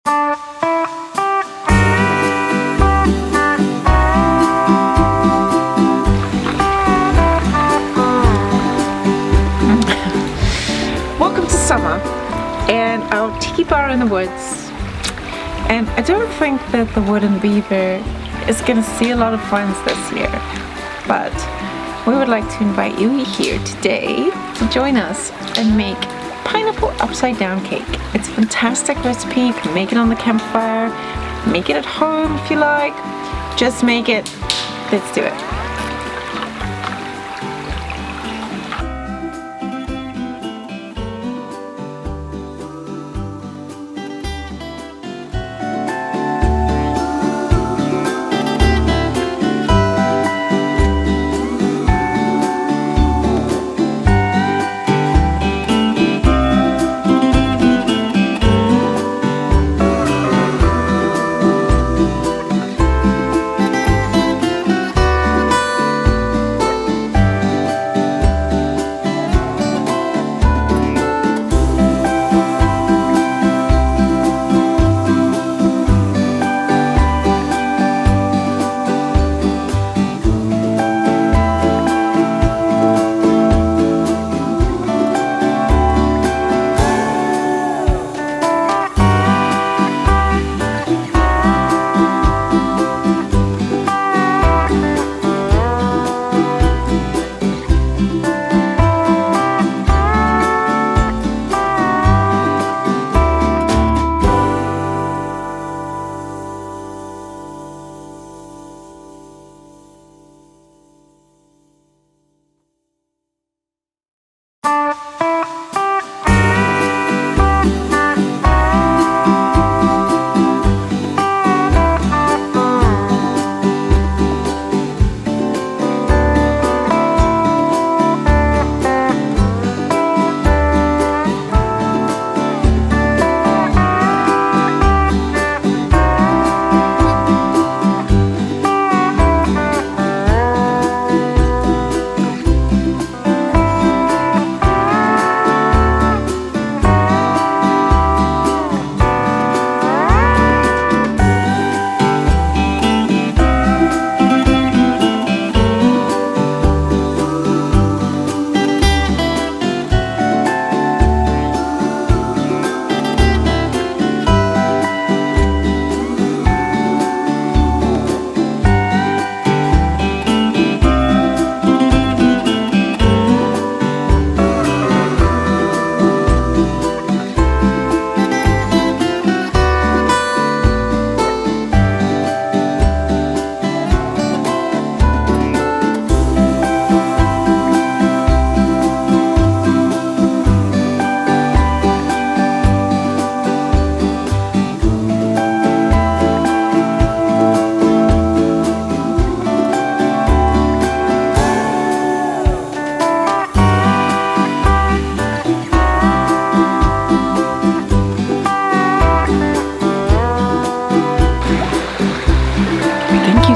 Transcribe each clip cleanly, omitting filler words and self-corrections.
Welcome to summer and our tiki bar in the woods, and I don't think that the wooden beaver is gonna see a lot of friends this year, but we would like to invite you here today to join us and make pineapple upside down cake. It's a fantastic recipe. You can make it on the campfire, make it at home if you like, just make it. Let's do it.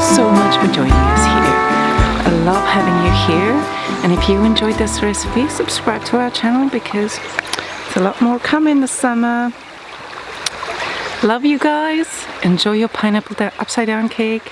So much for joining us here. I love having you here, and if you enjoyed this recipe, subscribe to our channel because there's a lot more coming this summer. Love you guys. Enjoy your pineapple upside down cake.